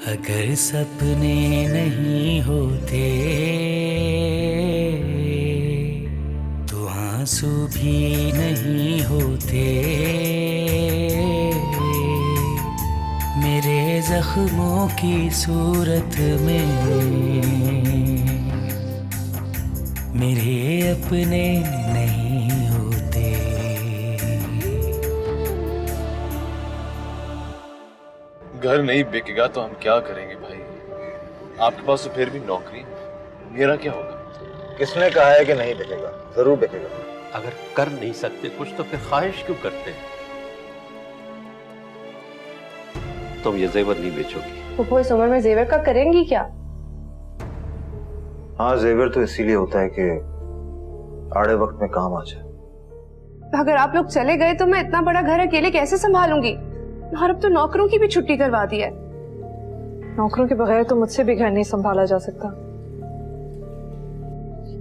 अगर सपने नहीं होते तो आंसू भी नहीं होते। मेरे जख्मों की सूरत में मेरे अपने नहीं होते। घर नहीं बिकेगा तो हम क्या करेंगे भाई? आपके पास तो फिर भी नौकरी है, मेरा क्या होगा? किसने कहा है कि नहीं बिकेगा? जरूर बिकेगा। अगर कर नहीं सकते कुछ तो फिर ख्वाहिश क्यों करते हैं? तुम ये जेवर नहीं बेचोगी। फूफो इस उम्र में जेवर का करेंगी क्या? हाँ, जेवर तो इसीलिए होता है कि आड़े वक्त में काम आ जाए। अगर आप लोग चले गए तो मैं इतना बड़ा घर अकेले कैसे संभालूंगी? और अब तो नौकरों की भी छुट्टी करवा दी है। नौकरों के बगैर तो मुझसे भी घर नहीं संभाला जा सकता।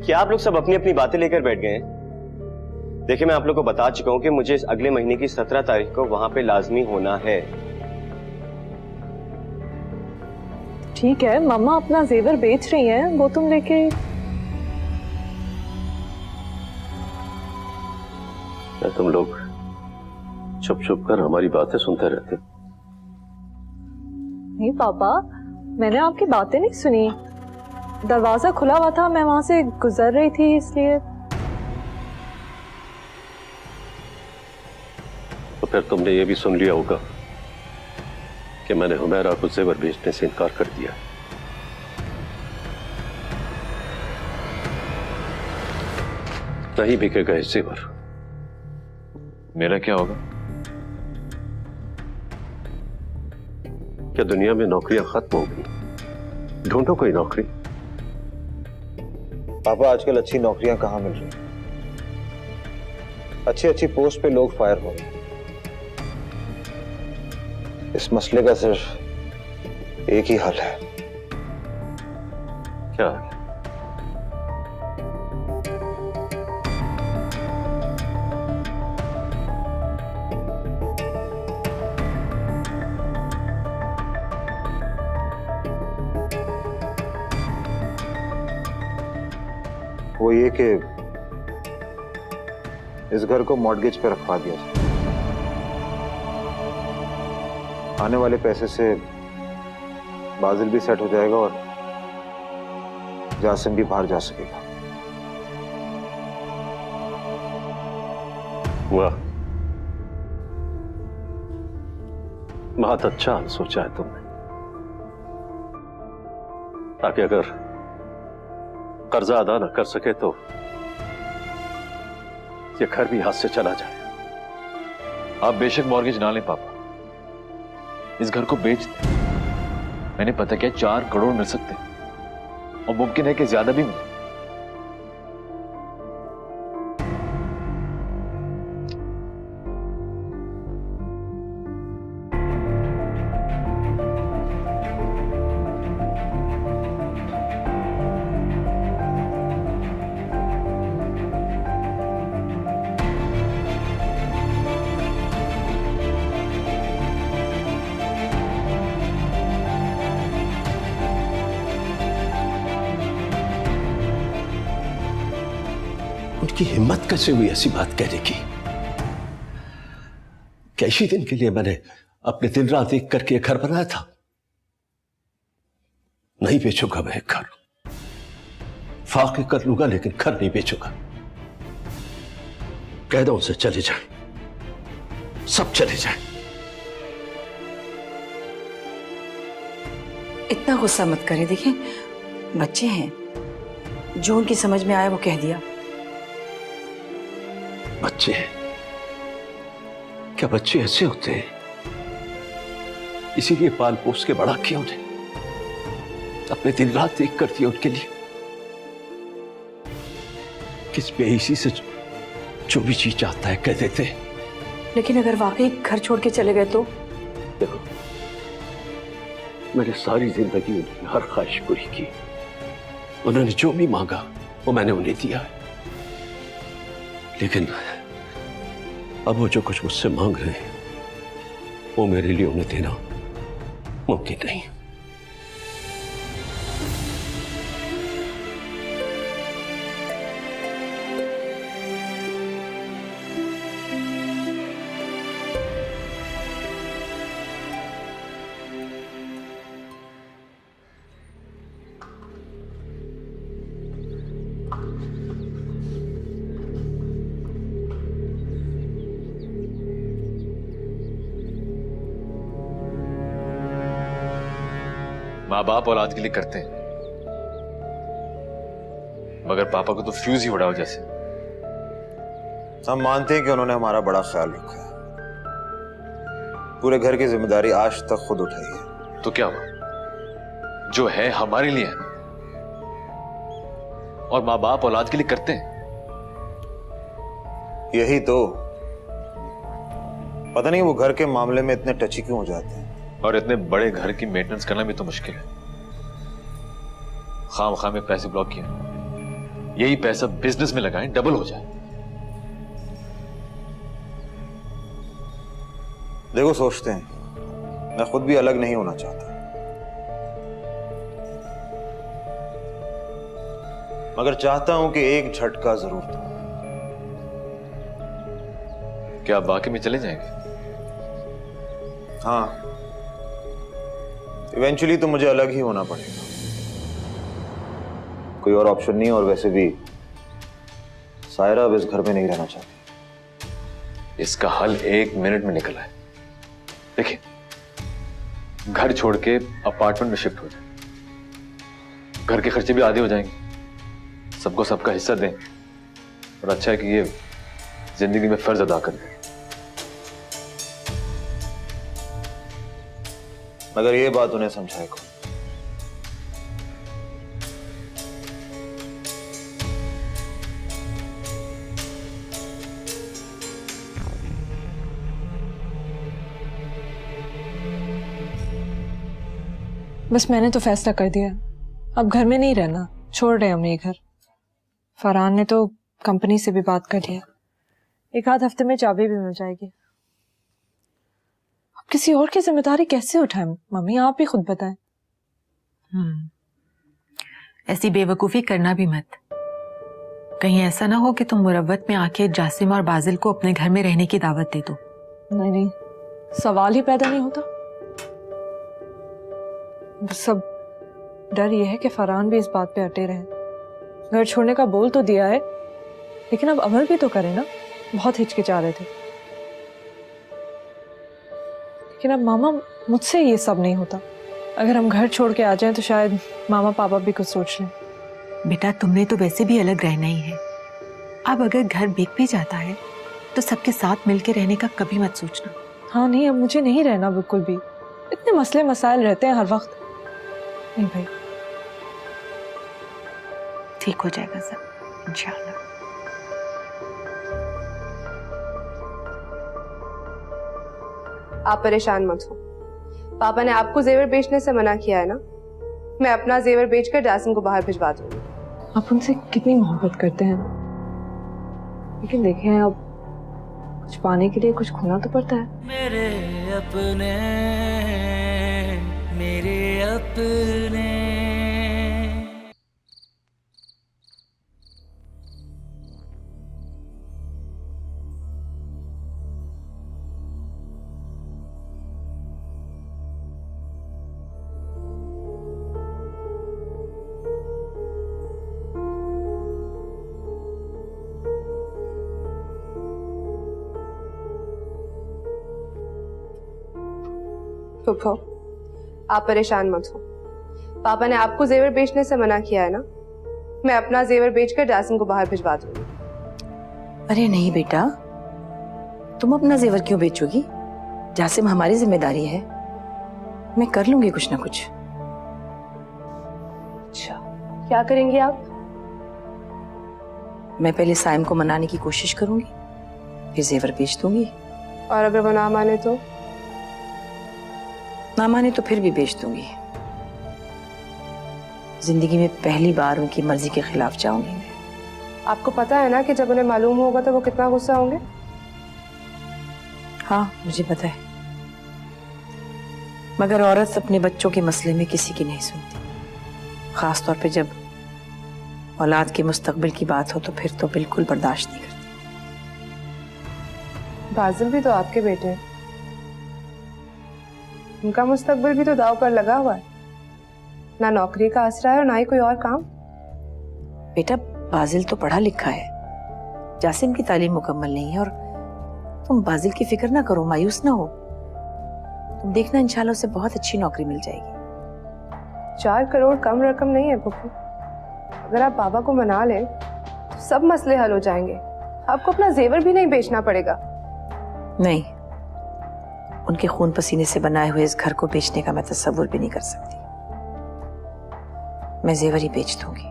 क्या आप लोग सब अपनी अपनी बातें लेकर बैठ गए हैं? देखिए, मैं आप लोग को बता चुका हूं कि मुझे इस अगले महीने की 17 तारीख को वहां पे लाजमी होना है। ठीक है, मम्मा अपना जेवर बेच रही हैं, वो तुम लेके। तुम लोग छुप छुप कर हमारी बातें सुनते रहते। नहीं पापा, मैंने आपकी बातें नहीं सुनी। दरवाजा खुला हुआ था, मैं वहां से गुजर रही थी इसलिए। तो फिर तुमने ये भी सुन लिया होगा कि मैंने हुमैरा को जेवर बेचने से इनकार कर दिया। नहीं बिकेगा ये जेवर। मेरा क्या होगा? क्या दुनिया में नौकरियां खत्म हो गई? ढूंढो कोई नौकरी। पापा, आजकल अच्छी नौकरियां कहाँ मिल रही? अच्छी अच्छी पोस्ट पे लोग फायर हो रहे। इस मसले का सिर्फ एक ही हल है। क्या हाल है? वो ये कि इस घर को मॉर्गेज पे रखवा दिया जाए। आने वाले पैसे से बाजिल भी सेट हो जाएगा और जासिम भी बाहर जा सकेगा। वाह, बहुत अच्छा हाल सोचा है तुमने, ताकि अगर कर्जा अदा न कर सके तो ये घर भी हाथ से चला जाए। आप बेशक मॉर्गेज ना लें पापा, इस घर को बेच दें। मैंने पता किया 4 करोड़ मिल सकते हैं और मुमकिन है कि ज्यादा भी मिले। उनकी हिम्मत कैसे हुई ऐसी बात कहने की? कैसी दिन के लिए मैंने अपने दिन रात एक करके घर बनाया था। नहीं बेचूंगा मैं घर, फाके कर लूंगा लेकिन घर नहीं बेचूंगा। कह दो उनसे चले जाए, सब चले जाए। इतना गुस्सा मत करें, देखिए बच्चे हैं, जो उनकी समझ में आया वो कह दिया। बच्चे हैं? क्या बच्चे ऐसे होते हैं? इसीलिए पाल पोस के बड़ा किया उन्हें, अपने दिन रात एक कर दिया उनके लिए। किस बेहिसी से जो भी चीज चाहता है कह देते हैं। लेकिन अगर वाकई घर छोड़ के चले गए तो? देखो, मैंने सारी जिंदगी उनकी हर ख्वाहिश पूरी की। उन्होंने जो भी मांगा वो मैंने उन्हें दिया है, लेकिन अब वो जो कुछ मुझसे मांग रहे हैं वो मेरे लिए उन्हें देना मुमकिन नहीं। माँ बाप औलाद के लिए करते हैं, मगर पापा को तो फ्यूज ही उड़ाओ जैसे। हम मानते हैं कि उन्होंने हमारा बड़ा ख्याल रखा है, पूरे घर की जिम्मेदारी आज तक खुद उठाई है। तो क्या हुआ, जो है हमारे लिए है ना, और माँ बाप औलाद के लिए करते हैं। यही तो, पता नहीं वो घर के मामले में इतने टची क्यों हो जाते हैं। और इतने बड़े घर की मेंटेनेंस करना भी तो मुश्किल है। खाम में पैसे ब्लॉक किए, यही पैसा बिजनेस में लगाएं, डबल हो जाए। देखो सोचते हैं, मैं खुद भी अलग नहीं होना चाहता, मगर चाहता हूं कि एक झटका जरूर दूं। क्या आप वाकई में चले जाएंगे? हाँ, इवेंचुअली तो मुझे अलग ही होना पड़ेगा, कोई और ऑप्शन नहीं। और वैसे भी सायरा अब इस घर में नहीं रहना चाहती। इसका हल 1 मिनट में निकला है। देखिए, घर छोड़ के अपार्टमेंट में शिफ्ट हो जाए, घर के खर्चे भी आधे हो जाएंगे, सबको सबका हिस्सा दें, और अच्छा है कि ये जिंदगी में फर्ज अदा कर दें। मगर ये बात उन्हें समझाए कौन? बस मैंने तो फैसला कर दिया, अब घर में नहीं रहना, छोड़ रहे हमने ये घर। फरहान ने तो कंपनी से भी बात कर लिया, 1 आध हफ्ते में चाबी भी मिल जाएगी। अब किसी और की जिम्मेदारी कैसे उठाएं? मम्मी आप ही खुद बताएं। ऐसी बेवकूफी करना भी मत, कहीं ऐसा ना हो कि तुम मुरव्वत में आके जासिम और बाजिल को अपने घर में रहने की दावत दे दो। नहीं नहीं, सवाल ही पैदा नहीं होता। सब डर ये है कि फरहान भी इस बात पे अटे रहे। घर छोड़ने का बोल तो दिया है, लेकिन अब अमल भी तो करें ना। बहुत हिचकिचा रहे थे, लेकिन अब मामा मुझसे ये सब नहीं होता। अगर हम घर छोड़ के आ जाएं तो शायद मामा पापा भी कुछ सोच लें। बेटा, तुमने तो वैसे भी अलग रहना ही है। अब अगर घर बिक भी जाता है तो सबके साथ मिलके रहने का कभी मत सोचना। हाँ नहीं, अब मुझे नहीं रहना बिल्कुल भी। इतने मसले मसाइल रहते हैं हर वक्त। नहीं भाई, ठीक हो जाएगा सब इंशाल्लाह। आप परेशान मत हो, पापा ने आपको जेवर बेचने से मना किया है ना। मैं अपना जेवर बेचकर जासिम को बाहर भिजवा दूंगी। आप उनसे कितनी मोहब्बत करते हैं, लेकिन देखें अब कुछ पाने के लिए कुछ खोना तो पड़ता है। मेरे अपने, मेरे अपने। फुफो, आप परेशान मत हो, पापा ने आपको जेवर बेचने से मना किया है ना। मैं अपना जेवर बेचकर जासिम को बाहर भिजवा दूंगी। अरे नहीं बेटा, तुम अपना जेवर क्यों बेचोगी? जासिम हमारी जिम्मेदारी है, मैं कर लूंगी कुछ ना कुछ। अच्छा, क्या करेंगी आप? मैं पहले साइम को मनाने की कोशिश करूंगी, फिर जेवर बेच दूंगी। और अगर वो ना माने तो? ना माने तो फिर भी बेच दूंगी। जिंदगी में पहली बार उनकी मर्जी के खिलाफ जाऊंगी मैं। आपको पता है ना कि जब उन्हें मालूम होगा तो वो कितना गुस्सा होंगे। हाँ मुझे पता है, मगर औरत अपने बच्चों के मसले में किसी की नहीं सुनती, खास तौर पे जब औलाद के मुस्तकबिल की बात हो तो फिर तो बिल्कुल बर्दाश्त नहीं करती। बाजिल भी तो आपके बेटे हैं, उनका मुस्तकबिल भी तो दाव पर लगा हुआ है। ना नौकरी का आसरा है और ना ही कोई और काम। बेटा बाजिल तो पढ़ा लिखा है, जासिम की तालीम मुकम्मल नहीं है। और तुम बाजिल की फिक्र ना करो, मायूस ना हो, तुम देखना इंशाल्लाह उसे बहुत अच्छी नौकरी मिल जाएगी। 4 करोड़ कम रकम नहीं है पप्पू। अगर आप बाबा को मना लें तो सब मसले हल हो जाएंगे। आपको अपना जेवर भी नहीं बेचना पड़ेगा। नहीं, उनके खून पसीने से बनाए हुए इस घर को बेचने का मैं तसव्वुर भी नहीं कर सकती। मैं जेवर ही बेच दूंगी।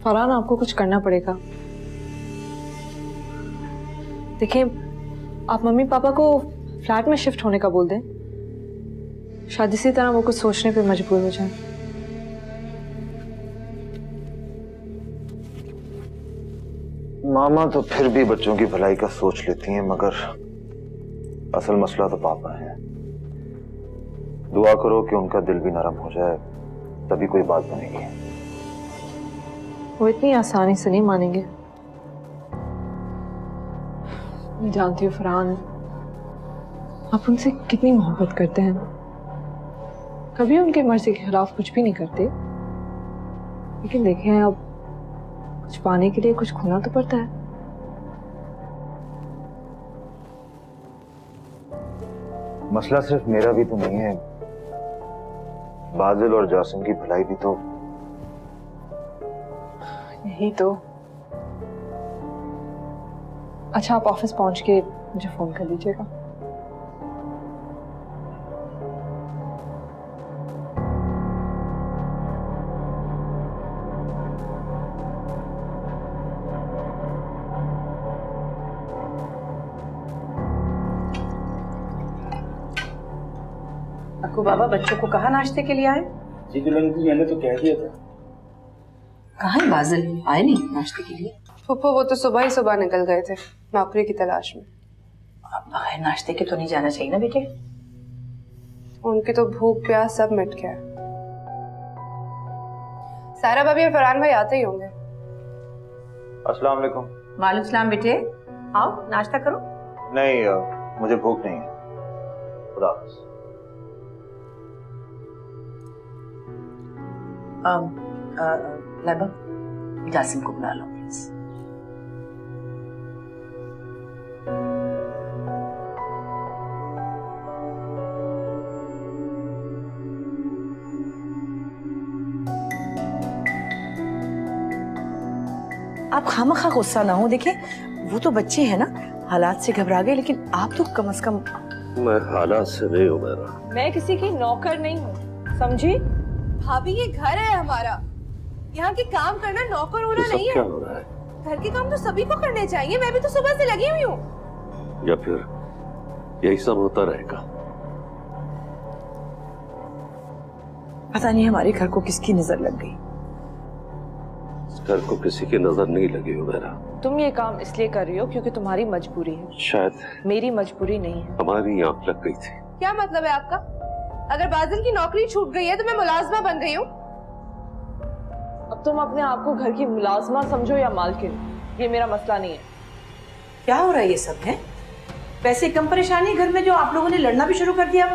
फरहान, आपको कुछ करना पड़ेगा। देखिए, आप मम्मी पापा को फ्लैट में शिफ्ट होने का बोल दें, शायद इसी तरह वो कुछ सोचने पे मजबूर हो जाए। मामा तो फिर भी बच्चों की भलाई का सोच लेती हैं, मगर असल मसला तो पापा है। दुआ करो कि उनका दिल भी नरम हो जाए, तभी कोई बात बनेगी। वो इतनी आसानी से नहीं मानेंगे। मैं जानती हूँ फरहान, आप उनसे कितनी मोहब्बत करते हैं, कभी उनके मर्जी के खिलाफ कुछ भी नहीं करते। लेकिन देखें, अब कुछ पाने के लिए कुछ खोना तो पड़ता है। मसला सिर्फ मेरा भी तो नहीं है, बादल और जासिम की भलाई भी तो। यही तो। अच्छा, आप ऑफिस पहुंच के मुझे फोन कर लीजिएगा। अक्कू बाबा, बच्चों को कहाँ नाश्ते के लिए आए? जी दुल्हन जी, मैंने तो कह दिया था। कहाँ है बाजिल? आए नहीं नाश्ते के लिए? पप्पू वो तो सुबह ही सुबह निकल गए थे नौकरी की तलाश में। अब बगैर नाश्ते के तो नहीं जाना चाहिए ना बेटे। उनकी तो भूख प्यास सब मिट गया। सारा भाभी और फरहान भाई आते ही होंगे। अस्सलाम वालेकुम। वालेकुम सलाम बेटे, आओ नाश्ता करो। नहीं, मुझे भूख नहीं है। खुदा हाफिज। लाइबा, जासिम को बुला लो प्लीज। आप खामखा गुस्सा ना हो। देखें, वो तो बच्चे हैं ना, हालात से घबरा गए, लेकिन आप तो कम से कम। मैं हालात से नहीं हूँ मेरा। मैं किसी की नौकर नहीं हूँ, समझी? भाभी ये घर है हमारा, यहाँ के काम करना नौकर होना नहीं है। क्या हो रहा है? घर के काम तो सभी को करने चाहिए। मैं भी तो सुबह से लगी हुई हूँ। या फिर यही सब होता रहेगा? पता नहीं हमारे घर को किसकी नजर लग गई। इस घर को किसी की नजर नहीं लगी हो मेरा। तुम ये काम इसलिए कर रही हो क्योंकि तुम्हारी मजबूरी है। शायद मेरी मजबूरी नहीं है। हमारी आंख लग गई थी। क्या मतलब है आपका? अगर बादल की नौकरी छूट गई है तो मैं मुलाजमा बन गई हूँ। अब तुम अपने आप को घर की मुलाजमा समझो या मालकिन, ये मेरा मसला नहीं है। क्या हो रहा है ये सब है? वैसे कम परेशानी घर में जो आप लोगों ने लड़ना भी शुरू कर दिया।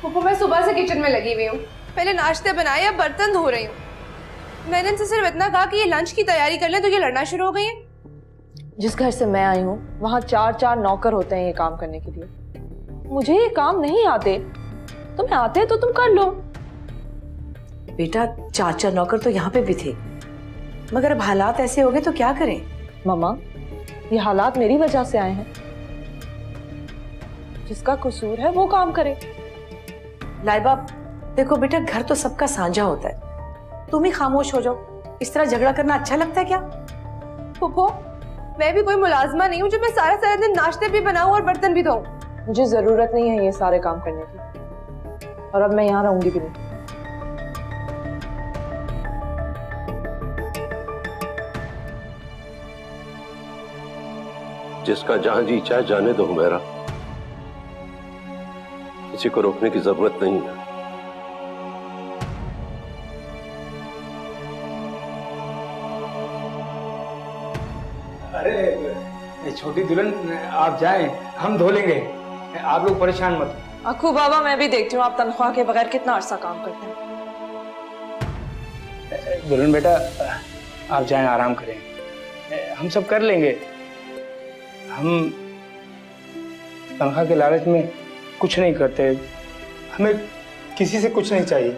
पप्पू मैं सुबह से किचन में लगी हुई हूँ। पहले नाश्ते बनाए, अब बर्तन धो रही हूँ। मैंने इनसे सिर्फ इतना कहा कि ये लंच की तैयारी कर लें तो ये लड़ना शुरू हो गई है। जिस घर से मैं आई हूँ वहाँ 4-4 नौकर होते हैं ये काम करने के लिए। मुझे ये काम नहीं आते, तुम्हें आते हैं तो तुम कर लो। बेटा, 4-4 नौकर तो यहाँ पे भी थे, मगर अब हालात ऐसे हो गए तो क्या करें? मम्मा, ये हालात मेरी वजह से आए हैं। जिसका कसूर है वो काम करे। लाइबा, देखो बेटा, घर तो सबका साझा होता है। तुम ही खामोश हो जाओ। इस तरह झगड़ा करना अच्छा लगता है क्या? फुफो, मैं भी कोई मुलाजमा नहीं हूँ जो मैं सारा दिन नाश्ते भी बनाऊं और बर्तन भी धोऊं। मुझे जरूरत नहीं है ये सारे काम करने की, और अब मैं यहाँ रहूंगी भी नहीं। जिसका जहां जी चाहे जाने दो हुमैरा, किसी को रोकने की जरूरत नहीं है। अरे छोटी दुल्हन, आप जाएं, हम धो लेंगे, आप लोग परेशान मत हो। अक्कू बाबा, मैं भी देखती हूँ आप तनख्वाह के बगैर कितना अरसा काम करते हैं। दुल्हन बेटा, आप जाएं, आराम करें, हम सब कर लेंगे। हम तनख्वाह के लालच में कुछ नहीं करते, हमें किसी से कुछ नहीं चाहिए।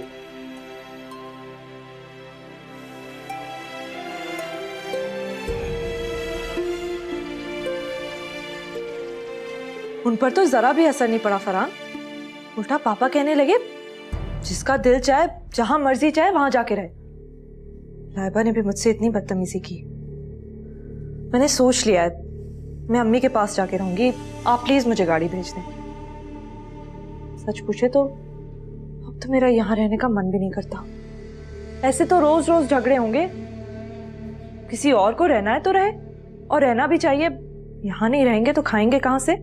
उन पर तो जरा भी असर नहीं पड़ा फरहान। उल्टा पापा कहने लगे जिसका दिल चाहे जहां मर्जी चाहे वहां जाके रहे। लाइबा ने भी मुझसे इतनी बदतमीजी की। मैंने सोच लिया है, मैं अम्मी के पास जाके रहूंगी। आप प्लीज मुझे गाड़ी भेज दें। सच पूछे तो अब तो मेरा यहाँ रहने का मन भी नहीं करता। ऐसे तो रोज रोज झगड़े होंगे, किसी और को रहना है तो रहे, और रहना भी चाहिए। यहाँ नहीं रहेंगे तो खाएंगे कहां से?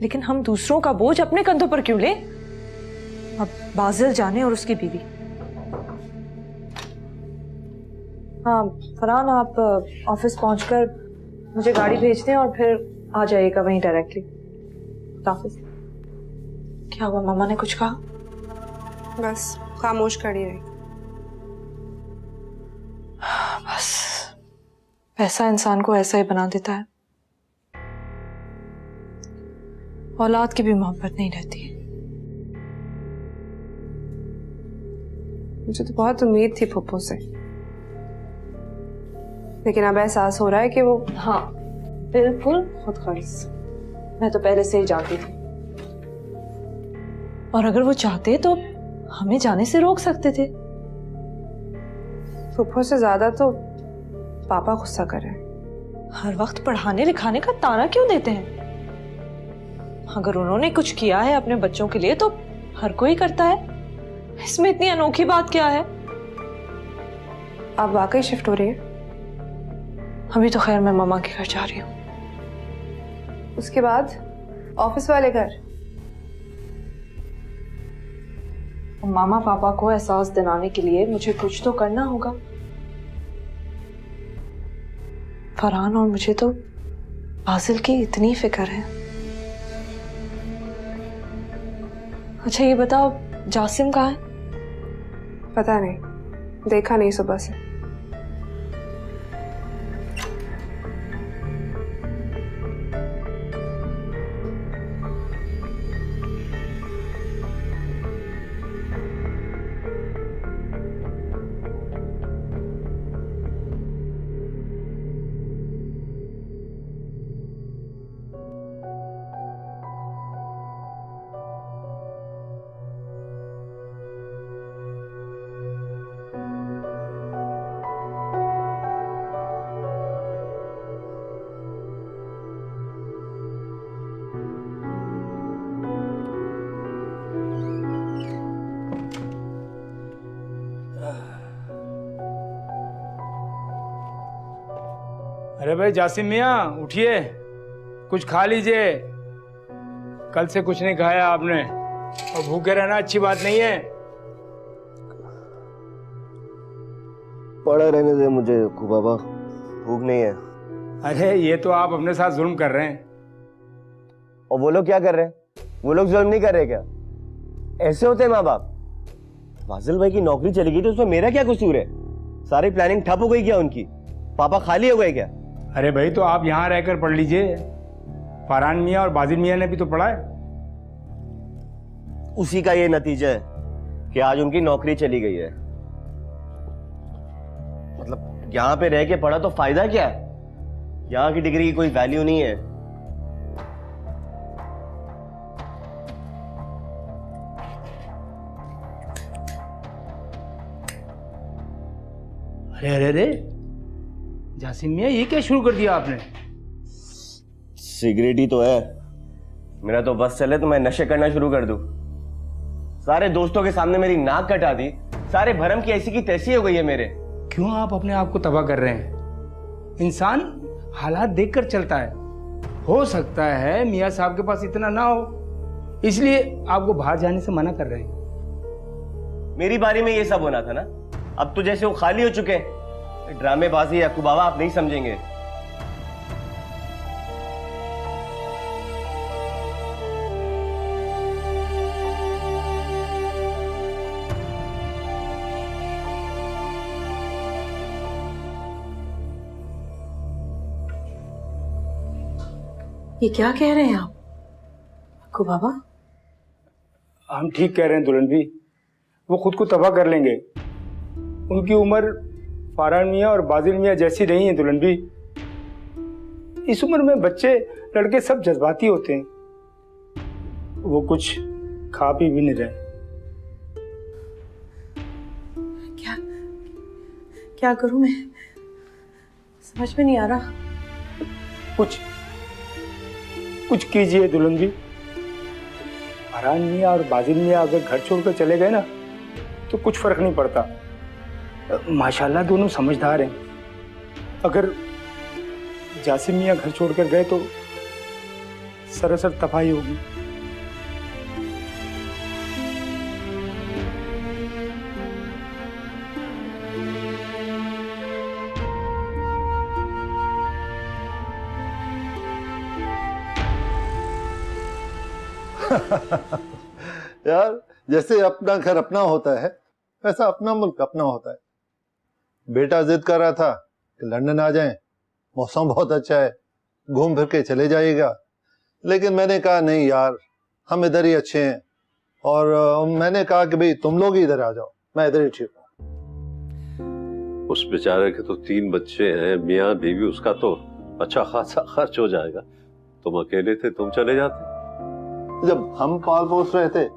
लेकिन हम दूसरों का बोझ अपने कंधों पर क्यों लें? अब बाजिल जाने और उसकी बीवी। हाँ फरहान, आप ऑफिस पहुंचकर मुझे गाड़ी भेज दें और फिर आ जाइएगा वहीं डायरेक्टली। ऑफिस क्या हुआ, मामा ने कुछ कहा? बस खामोश खड़ी रही। बस पैसा इंसान को ऐसा ही बना देता है। औलाद की भी मोहब्बत नहीं रहती। मुझे तो बहुत उम्मीद थी फुप्पो से, लेकिन अब एहसास हो रहा है कि वो हाँ बिल्कुल खुद गर्ज। मैं तो पहले से ही जानती थी, और अगर वो चाहते तो हमें जाने से रोक सकते थे। फुप्पो से ज्यादा तो पापा गुस्सा कर रहे हैं। हर वक्त पढ़ाने लिखाने का ताना क्यों देते हैं? अगर उन्होंने कुछ किया है अपने बच्चों के लिए तो हर कोई करता है। इसमें इतनी अनोखी बात क्या है? आप वाकई शिफ्ट हो रही है? अभी तो खैर मैं मामा के घर जा रही हूँ। उसके बाद ऑफिस वाले घर? मामा पापा को एहसास दिलाने के लिए मुझे कुछ तो करना होगा। फरहान और मुझे तो बाजिल की इतनी फिक्र है। अच्छा ये बताओ, जासिम कहाँ है? पता नहीं, देखा नहीं सुबह से। अरे भाई जासिम मियाँ, उठिए, कुछ खा लीजिए। कल से कुछ नहीं खाया आपने, और भूखे रहना अच्छी बात नहीं है। पड़ा रहने दे मुझे अक्कू बाबा, भूख नहीं है। अरे ये तो आप अपने साथ जुल्म कर रहे हैं। और वो लोग क्या कर रहे हैं? वो लोग जुल्म नहीं कर रहे क्या? ऐसे होते हैं माँ बाप। फाजिल भाई की नौकरी चली गई तो उसमें मेरा क्या कसूर है? सारी प्लानिंग ठप हो गई क्या उनकी? पापा खाली हो गए क्या? अरे भाई तो आप यहाँ रहकर पढ़ लीजिए। फरहान मियाँ और बाजिल मियाँ ने भी तो पढ़ा है। उसी का ये नतीजा है कि आज उनकी नौकरी चली गई है। मतलब यहाँ पे रह के पढ़ा तो फायदा क्या है? यहाँ की डिग्री की कोई वैल्यू नहीं है। अरे अरे अरे जासिम मियाँ, ये क्या शुरू कर दिया आपने? सिगरेट ही तो है। मेरा तो बस चले तो मैं नशे करना शुरू कर दूं। सारे दोस्तों के सामने मेरी नाक कटा दी, सारे भरम की ऐसी की तैसी हो गई है मेरे। क्यों आप अपने आप को तबाह कर रहे हैं? इंसान हालात देखकर चलता है। हो सकता है मियाँ साहब के पास इतना ना हो, इसलिए आपको बाहर जाने से मना कर रहे हैं। मेरी बारी में ये सब होना था ना। अब तो जैसे वो खाली हो चुके हैं। ड्रामेबाजी अक्कू बाबा आप नहीं समझेंगे। ये क्या कह रहे हैं आप अक्कू बाबा? हम ठीक कह रहे हैं दुल्हन भी, वो खुद को तबाह कर लेंगे। उनकी उम्र फरहान मियाँ और बाजिल मियाँ जैसी नहीं है दुल्हन भी। इस उम्र में बच्चे लड़के सब जज्बाती होते हैं। वो कुछ खा पी भी नहीं रहे। क्या क्या करूं मैं, समझ में नहीं आ रहा। कुछ कीजिए दुल्हन जी। फरहान मियाँ और बाजिल मियाँ अगर घर छोड़कर चले गए ना तो कुछ फर्क नहीं पड़ता। माशाल्लाह दोनों समझदार हैं। अगर जासिम मियाँ घर छोड़कर गए तो सरासर तबाही होगी। यार जैसे अपना घर अपना होता है वैसा अपना मुल्क अपना होता है। बेटा जिद कर रहा था कि लंदन आ जाएं, मौसम बहुत अच्छा है, घूम फिर के चले जाइएगा। लेकिन मैंने कहा नहीं यार, हम इधर ही अच्छे हैं। और मैंने कहा कि भाई तुम लोग ही इधर आ जाओ, मैं इधर ही ठीक हूँ। उस बेचारे के तो 3 बच्चे हैं, मियाँ बीवी, उसका तो अच्छा खासा खर्च हो जाएगा। तुम अकेले थे, तुम चले जाते। जब हम पाल पोस रहे थे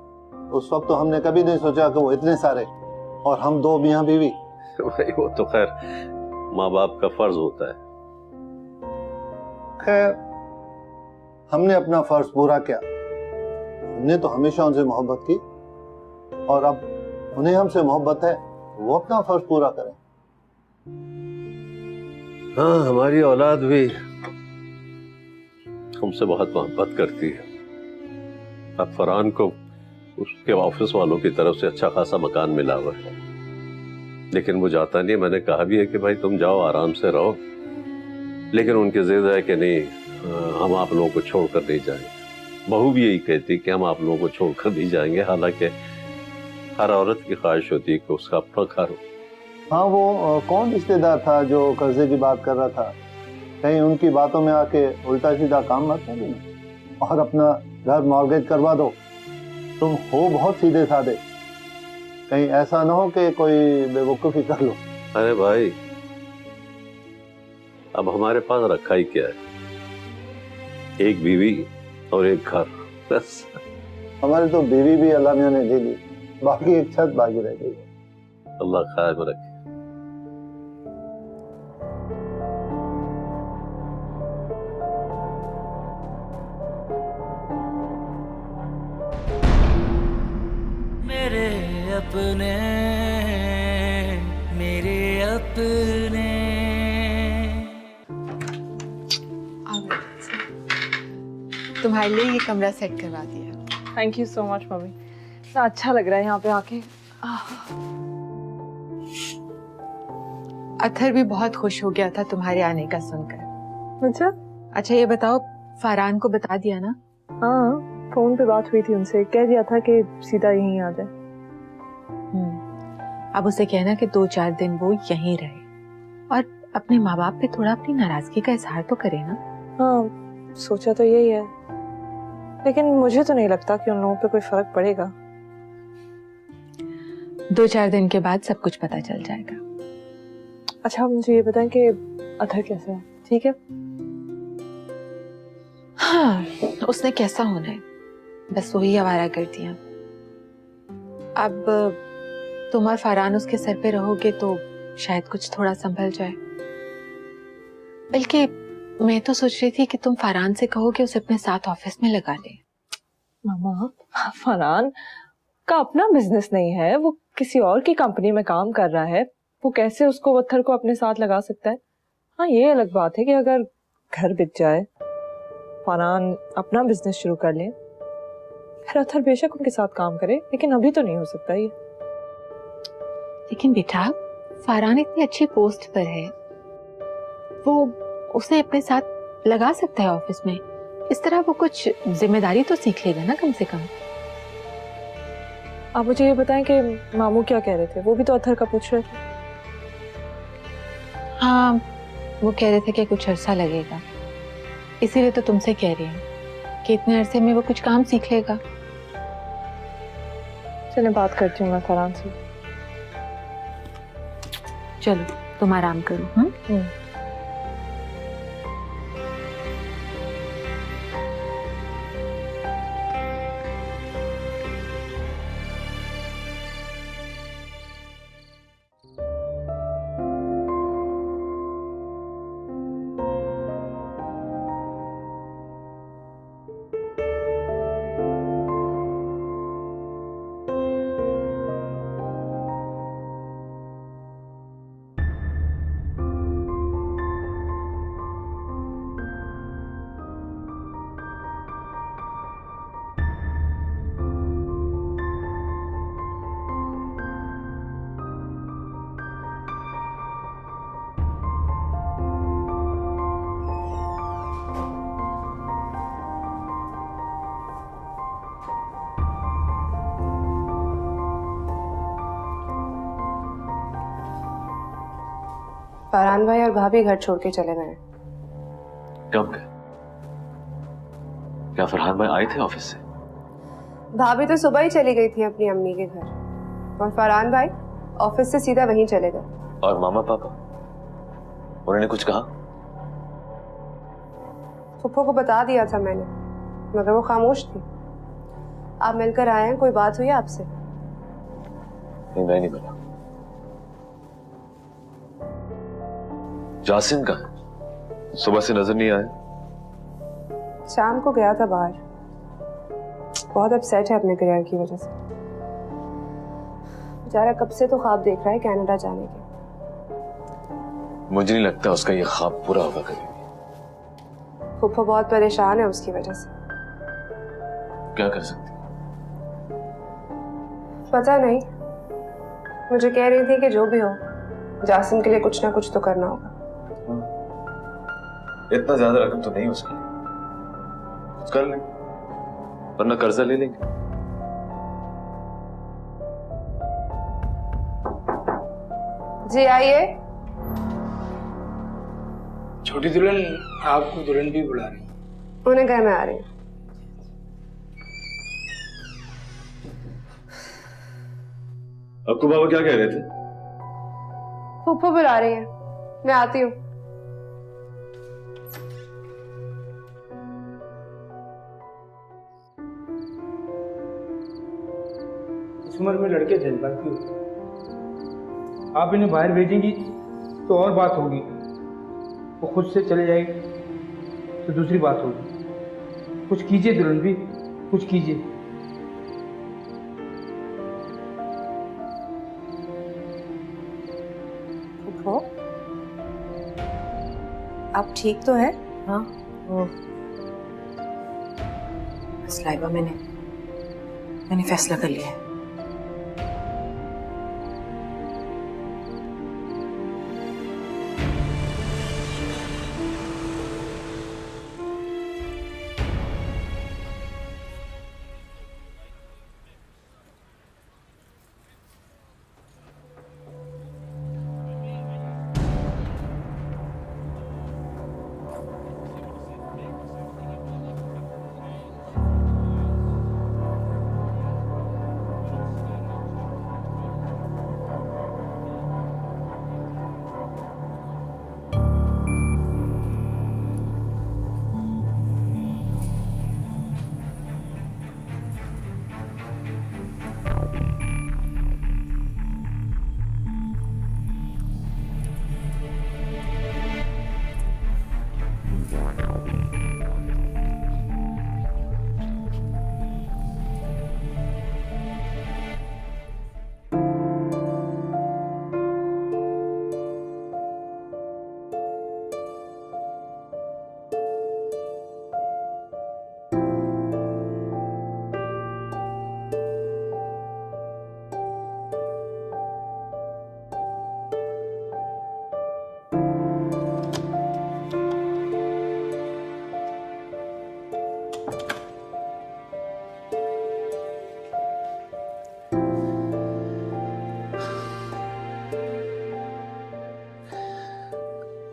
उस वक्त तो हमने कभी नहीं सोचा कि वो इतने सारे, और हम 2 मियाँ बीवी। भाई वो तो खैर माँ बाप का फर्ज होता है। खैर हमने अपना फर्ज पूरा किया। हमने तो हमेशा उनसे मोहब्बत की, और अब उन्हें हमसे मोहब्बत है, वो अपना फर्ज पूरा करें। हाँ, हमारी औलाद भी हमसे बहुत मोहब्बत करती है। अब फरहान को उसके ऑफिस वालों की तरफ से अच्छा खासा मकान मिला हुआ है, लेकिन वो जाता नहीं। मैंने कहा भी है कि भाई तुम जाओ, आराम से रहो, लेकिन उनकी जिद है कि नहीं, हम आप लोगों को छोड़कर नहीं जाएंगे। बहू भी यही कहती कि हम आप लोगों को छोड़कर नहीं जाएंगे, हालांकि हर औरत की ख्वाहिश होती है कि उसका अपना घर हो। हाँ, वो कौन रिश्तेदार था जो कर्जे की बात कर रहा था? कहीं उनकी बातों में आके उल्टा सीधा काम मत करो और अपना घर मॉर्गेज करवा दो। तुम हो बहुत सीधे साधे, कहीं ऐसा ना हो कि कोई बेवकूफी कर लो। अरे भाई, अब हमारे पास रखा ही क्या है? एक बीवी और एक घर, बस। हमारी तो बीवी भी अल्लाह मियां ने दे दी, बाकी एक छत बाकी रह गई। अल्लाह खैर रखे। मेरे अपने, मेरे अपने। तुम्हारे लिए ये कमरा सेट करवा दिया। Thank you so much mummy, इतना अच्छा लग रहा है यहाँ पे आके। अथर भी बहुत खुश हो गया था तुम्हारे आने का सुनकर। अच्छा ये बताओ, फरहान को बता दिया ना? हाँ, फोन पे बात हुई थी उनसे, कह दिया था कि सीधा यहीं आ जाए। अब उसे कहना कि 2-4 दिन वो यहीं रहे, और अपने माँ बाप पे थोड़ा अपनी नाराजगी का इजहार तो करे ना। हाँ, सोचा तो यही है, लेकिन मुझे तो नहीं लगता कि उन लोगों पे कोई फर्क पड़ेगा। 2-4 दिन के बाद सब कुछ पता चल जाएगा। अच्छा, मुझे ये बताएं कि अथर कैसा है? ठीक है? हाँ, उसने कैसा होना है, बस वही आवारा करती हैं। अब तुम और फरहान उसके सर पे रहोगे तो शायद कुछ थोड़ा संभल जाए। बल्कि मैं तो सोच रही थी कि तुम फरहान से कहो कि उसे अपने साथ ऑफिस में लगा ले। मामा, फरहान का अपना बिजनेस नहीं है, वो किसी और की कंपनी में काम कर रहा है, वो कैसे उसको अथर को अपने साथ लगा सकता है? हाँ, ये अलग बात है कि अगर घर बिक जाए, फरहान अपना बिजनेस शुरू कर ले, फिर अथर बेशक उनके साथ काम करे, लेकिन अभी तो नहीं हो सकता ये। लेकिन बेटा, फरहान इतनी अच्छी पोस्ट पर है, वो उसे अपने साथ लगा सकता है ऑफिस में। इस तरह वो कुछ जिम्मेदारी तो सीख लेगा ना कम से कम। आप मुझे ये बताएं कि मामू क्या कह रहे थे? वो भी तो अथर का पूछ रहे थे। हाँ, वो कह रहे थे कि कुछ अरसा लगेगा, इसीलिए तो तुमसे कह रही हूँ कि इतने अरसे में वो कुछ काम सीख लेगा। चलिए बात करती हूँ मैं फरहान से। चलो तुम आराम करो। फरहान भाई और भाभी घर छोड़ के चले गए। कब गए? क्या फरहान भाई आए थे ऑफिस से? भाभी तो सुबह ही चली गई थी अपनी अम्मी के घर, और फरहान भाई ऑफिस से सीधा वहीं चले गए। और मामा पापा, उन्होंने कुछ कहा? फुप्पो को बता दिया था मैंने, मगर वो खामोश थी। आप मिलकर आए हैं, कोई बात हुई आपसे? नहीं, मैं नहीं मिला। जासिम का सुबह से नजर नहीं आया। शाम को गया था बाहर, बहुत अपसेट है अपने करियर की वजह से। बेचारा कब से तो ख्वाब देख रहा है कनाडा जाने के। मुझे नहीं लगता उसका ये ख्वाब पूरा होगा कभी। फुप्पो बहुत परेशान है उसकी वजह से। क्या कर सकते? पता नहीं, मुझे कह रही थी कि जो भी हो जासिम के लिए कुछ ना कुछ तो करना होगा। इतना ज्यादा रकम तो नहीं उसकी, कुछ कर लेंगे, वरना कर्जा ले लेंगे। जी आइए। छोटी दुल्हन, आपको दुल्हन भी बुला रही है। उन्हें घर में आ रही हूँ। अक्कू बाबा क्या कह रहे थे? फुप्पो बुला रही है, मैं आती हूँ। इस उम्र में लड़के जज्बाती होते हैं। आप इन्हें बाहर भेजेंगी तो और बात होगी, वो खुद से चले जाएगी तो दूसरी बात होगी। कुछ कीजिए दुल्हन भी, कुछ कीजिए। फुप्पो, आप ठीक तो है? हाँ, वो बस लाइबा, मैंने फैसला कर लिया है।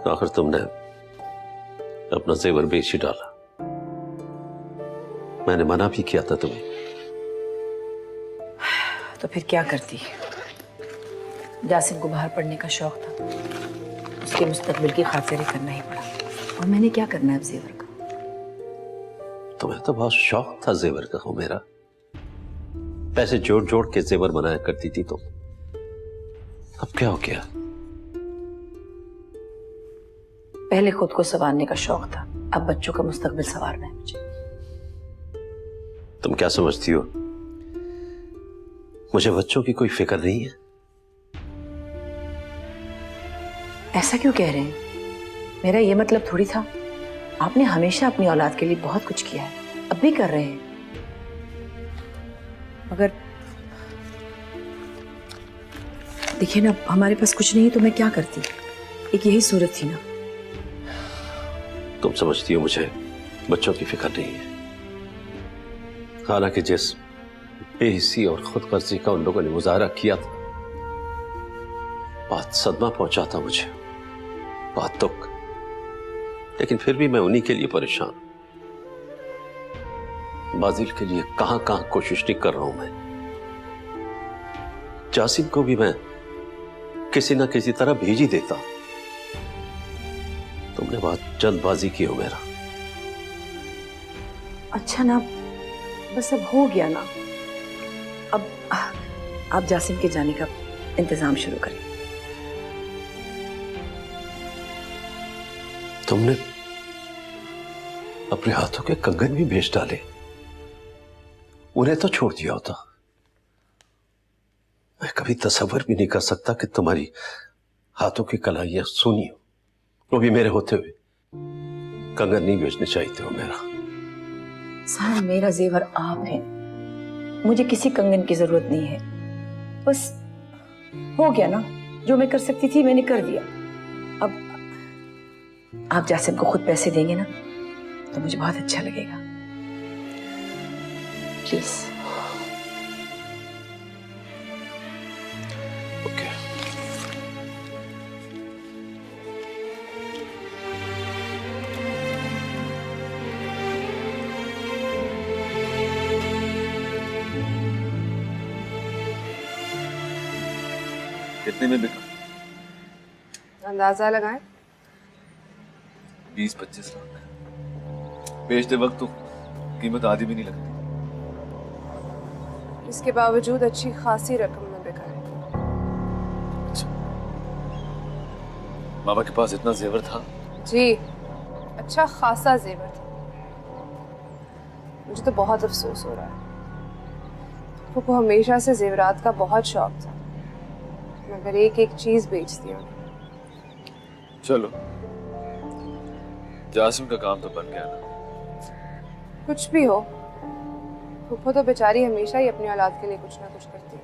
आखिर तुमने अपना जेवर बेच ही डाला। मैंने मना भी किया था तुम्हें। तो फिर क्या करती? जासिम को बाहर पढ़ने का शौक था, उसके मुस्तकबिल की खातिरी करना ही पड़ा। और मैंने क्या करना है अब जेवर का? तुम्हें तो बहुत शौक था जेवर का। हो मेरा पैसे जोड़ जोड़ के जेवर बनाया करती थी तुम। अब क्या हो गया? पहले खुद को संवारने का शौक था, अब बच्चों का मुस्तकबिल संवारना है मुझे। तुम क्या समझती हो मुझे बच्चों की कोई फिक्र नहीं है? ऐसा क्यों कह रहे हैं? मेरा ये मतलब थोड़ी था। आपने हमेशा अपनी औलाद के लिए बहुत कुछ किया है, अब भी कर रहे हैं। मगर देखिए ना, हमारे पास कुछ नहीं तो मैं क्या करती? एक यही सूरत थी ना। तुम समझती हो मुझे बच्चों की फिक्र नहीं है, हालांकि जिस बेहिस्सी और खुदगर्जी का उन लोगों ने मुजाहरा किया था, बात सदमा पहुंचा था मुझे, बात दुख। लेकिन फिर भी मैं उन्हीं के लिए परेशान। बाजिल के लिए कहां कहां कोशिश नहीं कर रहा हूं मैं। जासिम को भी मैं किसी ना किसी तरह भेज ही देता। तुमने बहुत जल्दबाजी की हो मेरा। अच्छा ना, बस अब हो गया ना। अब आप जासिम के जाने का इंतजाम शुरू करें। तुमने अपने हाथों के कंगन भी बेच डाले, उन्हें तो छोड़ दिया होता। मैं कभी तसव्वुर भी नहीं कर सकता कि तुम्हारी हाथों की कलाइयां सुनी हो, वो भी मेरे होते हुए। कंगन नहीं बेचने चाहिए हो मेरा। सारा मेरा जेवर आप हैं, मुझे किसी कंगन की जरूरत नहीं है। बस हो गया ना, जो मैं कर सकती थी मैंने कर दिया। अब आप जासिम को खुद पैसे देंगे ना तो मुझे बहुत अच्छा लगेगा। प्लीज। ओके। कितने में बिका? अंदाजा लगाएं। 20-25 लाख। बेचते वक्त तो कीमत आधी भी नहीं लगती। इसके बावजूद अच्छी खासी रकम में बिका है। अच्छा, मामा के पास इतना जेवर था? जी, अच्छा खासा जेवर था। मुझे तो बहुत अफसोस हो रहा है। को हमेशा से जेवरात का बहुत शौक था, मगर एक एक चीज बेच दिया। चलो, जासिम का काम तो बन गया ना। कुछ भी हो, फूफो तो बेचारी हमेशा ही अपनी औलाद के लिए कुछ ना कुछ करती है,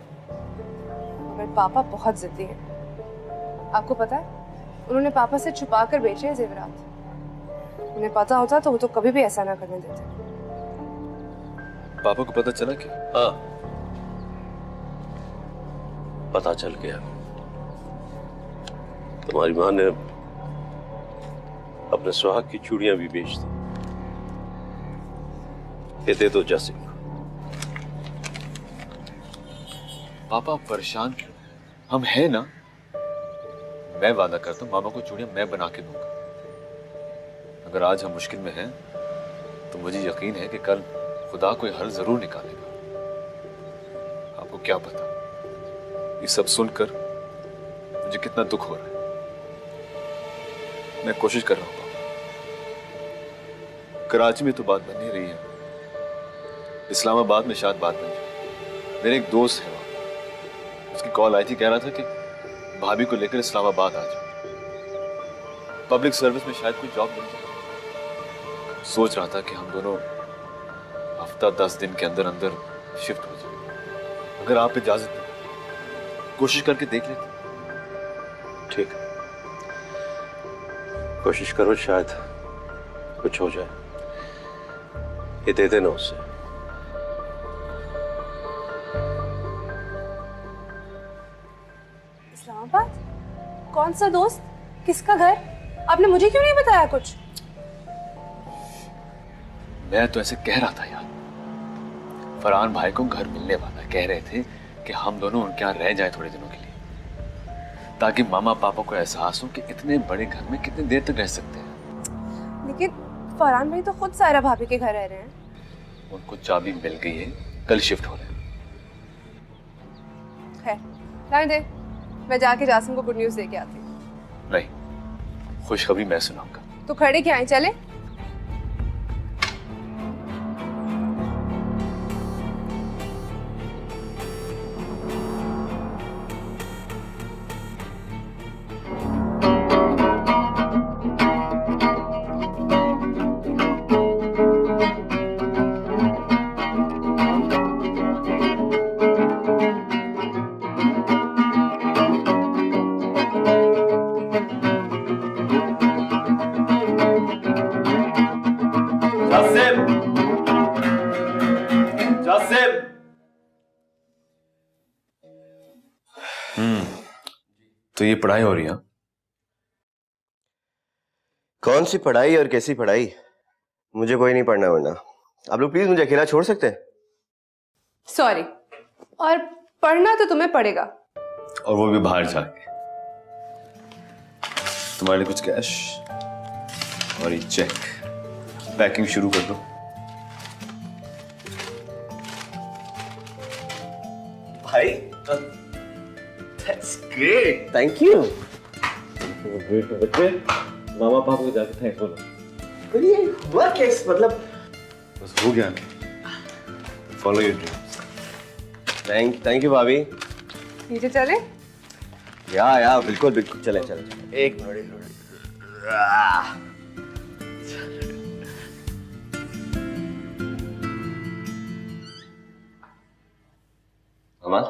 मगर पापा बहुत जिद्दी हैं। आपको पता है, उन्होंने पापा से छुपा कर बेचे हैं जेवरात। उन्हें पता होता तो वो तो कभी भी ऐसा ना करने देते। पापा को पता चला क्या? हाँ, पता चल गया। तुम्हारी मां ने अपने सुहाग की चूड़ियां भी बेच दी। ये दे दो जासिम को। पापा आप परेशान क्यों? हम हैं ना। मैं वादा करता हूँ मामा को चूड़ियां मैं बना के दूंगा। अगर आज हम मुश्किल में हैं तो मुझे यकीन है कि कल खुदा कोई हल जरूर निकालेगा। आपको क्या पता, ये सब सुनकर मुझे कितना दुख हो रहा है। मैं कोशिश कर रहा हूँ पापा। कराची में तो बात बन नहीं रही है, इस्लामाबाद में शायद बात बन जाए। मेरे एक दोस्त है वहां, उसकी कॉल आई थी, कह रहा था कि भाभी को लेकर इस्लामाबाद आ जाओ, पब्लिक सर्विस में शायद कोई जॉब मिल जाए। सोच रहा था कि हम दोनों हफ्ता 10 दिन के अंदर अंदर शिफ्ट हो जाए। अगर आप इजाजत दें, कोशिश करके देख लेते। ठीक है, कोशिश करो, शायद कुछ हो जाए। ये दे देना उसे। इस्लामाबाद? कौन सा दोस्त? किसका घर? आपने मुझे क्यों नहीं बताया कुछ? मैं तो ऐसे कह रहा था यार, फरहान भाई को घर मिलने वाला, कह रहे थे कि हम दोनों उनके यहाँ रह जाए थोड़े दिनों के लिए, ताकि मामा पापा को एहसास हो कि इतने बड़े घर में कितनी देर तक रह सकते हैं। लेकिन फरहान भाई तो खुद सायरा भाभी के घर रह रहे हैं। उनको चाबी मिल गई है, कल शिफ्ट हो रहे हैं। है, रहने दे, मैं जाके जासिम को गुड न्यूज़ दे के आती हूँ। नहीं, खुशखबरी मैं सुनाऊंगा। तो खड़े क्या हैं, चले? तो ये पढ़ाई हो रही है? कौन सी पढ़ाई और कैसी पढ़ाई? मुझे कोई नहीं पढ़ना वरना। आप लोग प्लीज मुझे अकेला छोड़ सकते हैं? सॉरी, और पढ़ना तो तुम्हें पड़ेगा, और वो भी बाहर जाके। तुम्हारे लिए कुछ कैश और ये चेक। पैकिंग शुरू कर दो। भाई that's great, thank you। बच्चे, मामा पापा को जाके थैंक्स बोलो। पर ये हुआ कैसे? मतलब बस हो गया। Follow your dreams. Thank you भाभी। नीचे चले? या बिल्कुल बिल्कुल, चले चले चले। एक मिनट। मामा,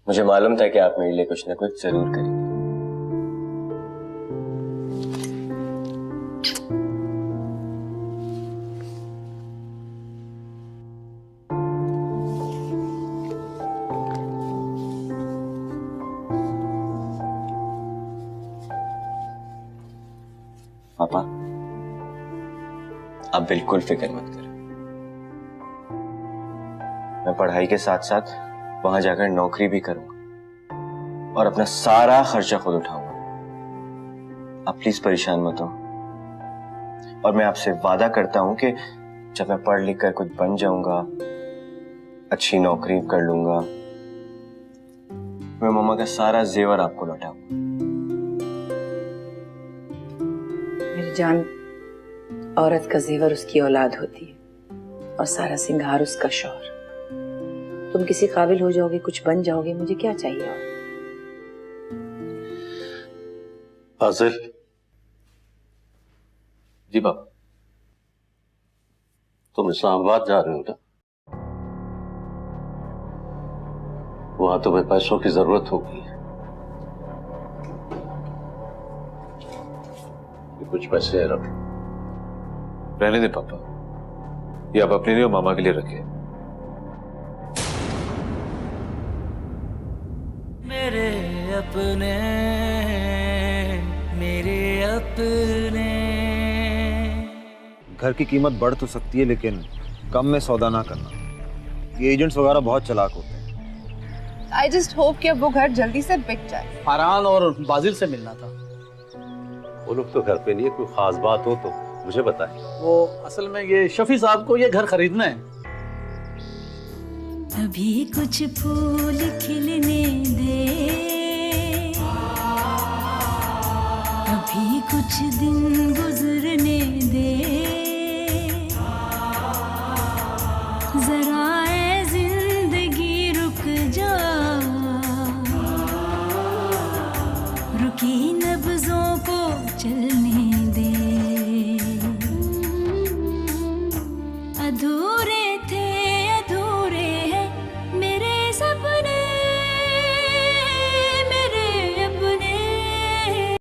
मुझे मालूम था कि आप मेरे लिए कुछ ना कुछ जरूर करेंगे। पापा, आप बिल्कुल फिक्र मत करें। मैं पढ़ाई के साथ साथ वहां जाकर नौकरी भी करूंगा और अपना सारा खर्चा खुद उठाऊंगा। आप प्लीज परेशान मत हो, और मैं आपसे वादा करता हूं कि जब मैं पढ़ लिख कर कुछ बन जाऊंगा, अच्छी नौकरी कर लूंगा, मैं मम्मा का सारा जेवर आपको लौटाऊंगा। मेरी जान, औरत का जेवर उसकी औलाद होती है और सारा सिंगार उसका शौहर। तुम किसी काबिल हो जाओगे, कुछ बन जाओगे, मुझे क्या चाहिए और? फाजिल। जी बाप। तुम इस्लामाबाद जा रहे हो ना? वहां तुम्हें पैसों की जरूरत होगी। ये कुछ पैसे रख। रहने दे पापा, ये आप अपने लिए और मामा के लिए रखे। मेरे अपने, मेरे अपने। घर की कीमत बढ़ तो सकती है, लेकिन कम में सौदा ना करना। ये एजेंट्स वगैरह बहुत चालाक होते हैं। आई जस्ट होप कि अब वो घर जल्दी से बिक जाए। फरहान और बाजिल से मिलना था। वो लोग तो घर पे नहीं है, कोई खास बात हो तो मुझे बताएं। वो असल में ये शफी साहब को ये घर खरीदना है। अभी कुछ फूल खिलने दे, अभी कुछ दिन गुजरने